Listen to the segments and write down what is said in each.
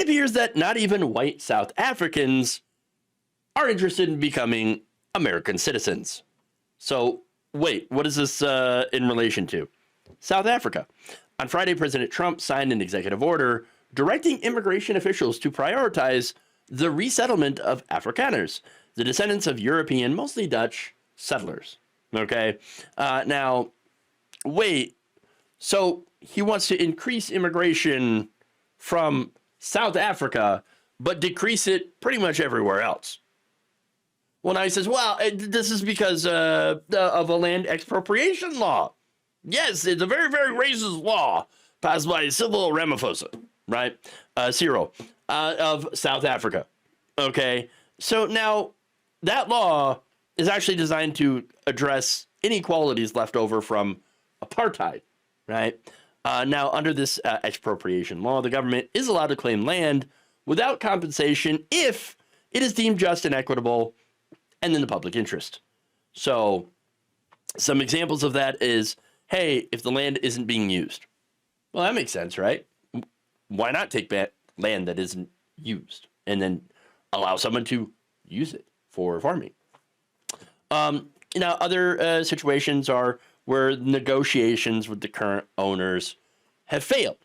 appears that not even white South Africans are interested in becoming American citizens. So, wait, what is this in relation to? South Africa. On Friday, President Trump signed an executive order directing immigration officials to prioritize the resettlement of Afrikaners, the descendants of European, mostly Dutch, settlers. Okay? Now, wait, so he wants to increase immigration from South Africa, but decrease it pretty much everywhere else. Well, now he says, well, this is because of a land expropriation law. Yes, it's a very, very racist law passed by Cyril Ramaphosa, right? Cyril of South Africa. Okay, so now that law is actually designed to address inequalities left over from apartheid, right? Now, under this expropriation law, the government is allowed to claim land without compensation if it is deemed just and equitable and in the public interest. So some examples of that is, hey, if the land isn't being used. Well, that makes sense, right? Why not take back land that isn't used and then allow someone to use it for farming? Other situations are where negotiations with the current owners have failed.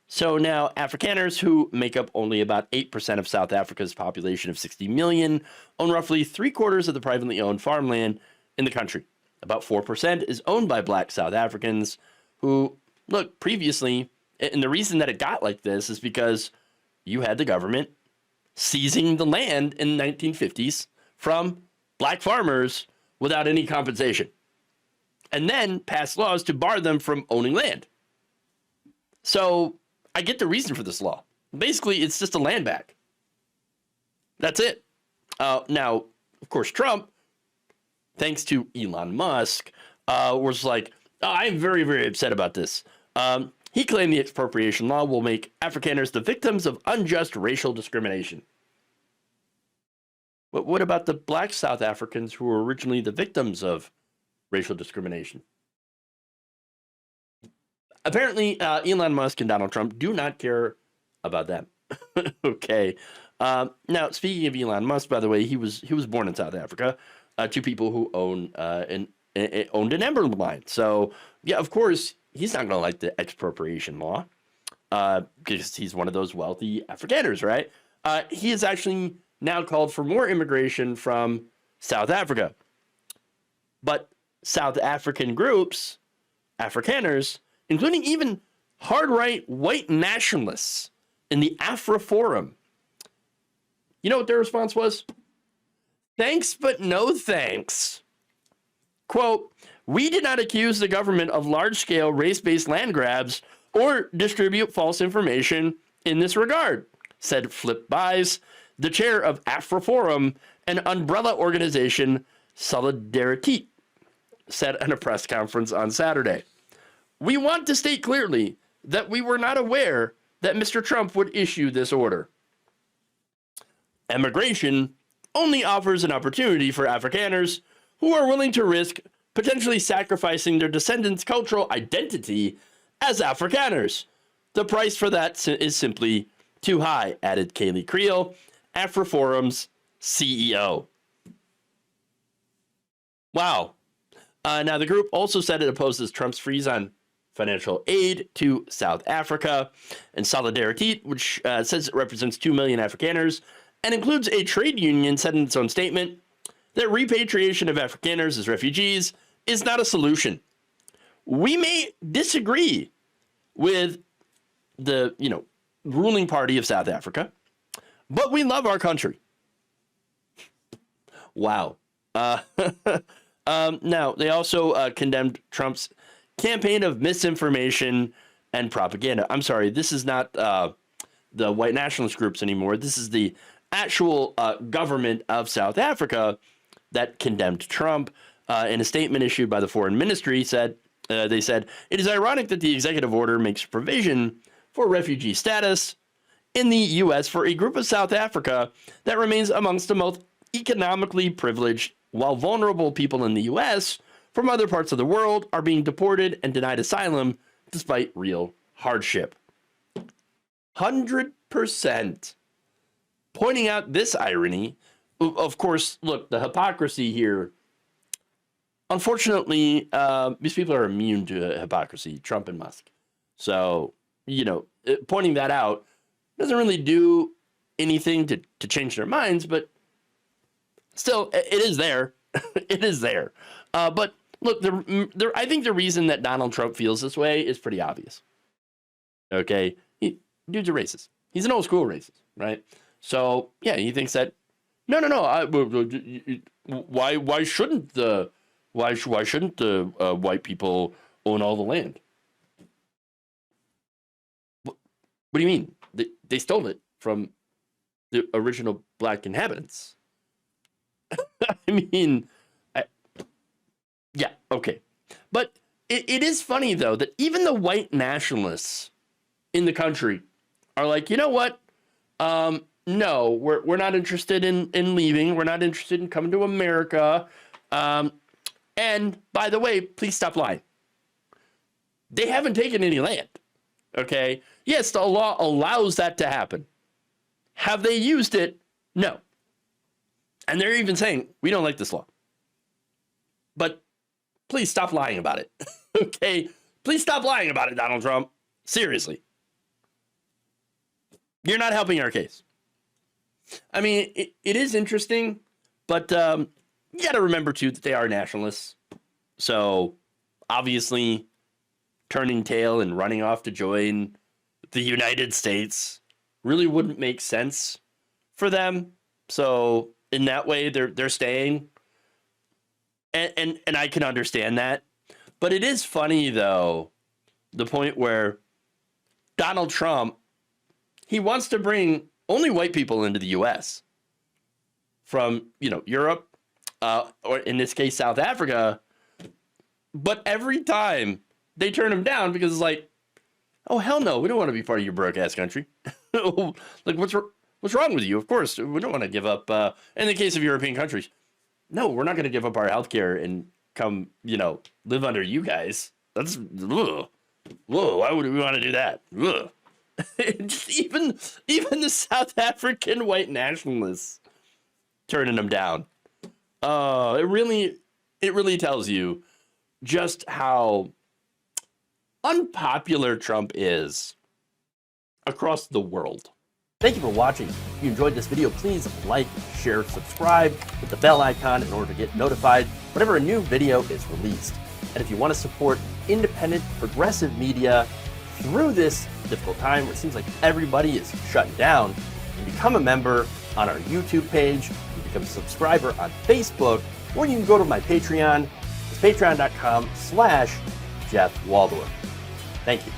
So now Afrikaners, who make up only about 8% of South Africa's population of 60 million, own roughly 3/4 of the privately owned farmland in the country. About 4% is owned by black South Africans who, look, previously, and the reason that it got like this is because you had the government seizing the land in the 1950s from black farmers without any compensation, and then passed laws to bar them from owning land. So I get the reason for this law. Basically, it's just a land back. That's it. Now, of course, Trump, thanks to Elon Musk, was like, I'm very, very upset about this. He claimed the expropriation law will make Afrikaners the victims of unjust racial discrimination. But what about the black South Africans who were originally the victims of racial discrimination? Apparently, Elon Musk and Donald Trump do not care about them. Okay. Now, speaking of Elon Musk, by the way, he was born in South Africa to people who owned an timber mine. So, yeah, of course, he's not going to like the expropriation law because he's one of those wealthy Afrikaners, right? He has actually now called for more immigration from South Africa. But South African groups, Afrikaners, including even hard-right white nationalists in the Afro Forum, you know what their response was? Thanks, but no thanks. Quote, we did not accuse the government of large-scale race-based land grabs or distribute false information in this regard, said Flip Buys, the chair of Afro Forum, an umbrella organization, Solidarity, said at a press conference on Saturday. We want to state clearly that we were not aware that Mr. Trump would issue this order. Immigration only offers an opportunity for Afrikaners who are willing to risk potentially sacrificing their descendants' cultural identity as Afrikaners. The price for that is simply too high, added Kaylee Creel, Afroforum's CEO. Wow. Now, the group also said it opposes Trump's freeze on financial aid to South Africa, and Solidarity, which says it represents 2 million Afrikaners, and includes a trade union, said in its own statement that repatriation of Afrikaners as refugees is not a solution. We may disagree with the, ruling party of South Africa, but we love our country. Wow. Now, they also condemned Trump's campaign of misinformation and propaganda. I'm sorry, this is not the white nationalist groups anymore. This is the actual government of South Africa that condemned Trump. In a statement issued by the foreign ministry, they said, it is ironic that the executive order makes provision for refugee status in the U.S. for a group of South Africa that remains amongst the most economically privileged, while vulnerable people in the U.S. from other parts of the world are being deported and denied asylum despite real hardship. 100 Pointing out this irony, of course, look, the hypocrisy here. Unfortunately, these people are immune to hypocrisy, Trump and Musk. So, pointing that out doesn't really do anything to change their minds, but still, it is there. It is there. But look, I think the reason that Donald Trump feels this way is pretty obvious. Okay? Dude's a racist. He's an old school racist, right? So, yeah, he thinks that, no. Why shouldn't the white people own all the land? What do you mean? They stole it from the original black inhabitants. I mean, yeah, okay. But it is funny, though, that even the white nationalists in the country are like, you know what? No, we're not interested in leaving. We're not interested in coming to America. And by the way, please stop lying. They haven't taken any land. Okay? Yes, the law allows that to happen. Have they used it? No. And they're even saying, we don't like this law. But please stop lying about it. Okay? Please stop lying about it, Donald Trump. Seriously. You're not helping our case. I mean, it is interesting, but you got to remember, too, that they are nationalists. So, obviously, turning tail and running off to join the United States really wouldn't make sense for them. So, in that way, they're staying. And I can understand that. But it is funny, though, the point where Donald Trump, he wants to bring only white people into the U.S. from, Europe, or in this case, South Africa. But every time they turn him down because it's like, oh, hell no, we don't want to be part of your broke-ass country. Like, what's wrong with you? Of course, we don't want to give up, in the case of European countries, no, we're not going to give up our healthcare and come, live under you guys. That's, ugh. Whoa, why would we want to do that? Ugh. Just even the South African white nationalists turning them down. It really tells you just how unpopular Trump is across the world. Thank you for watching. If you enjoyed this video, please like, share, subscribe, hit the bell icon in order to get notified whenever a new video is released. And if you want to support independent, progressive media through this difficult time where it seems like everybody is shutting down, you can become a member on our YouTube page, you can become a subscriber on Facebook, or you can go to my Patreon. It's patreon.com/Jeff Waldorf. Thank you.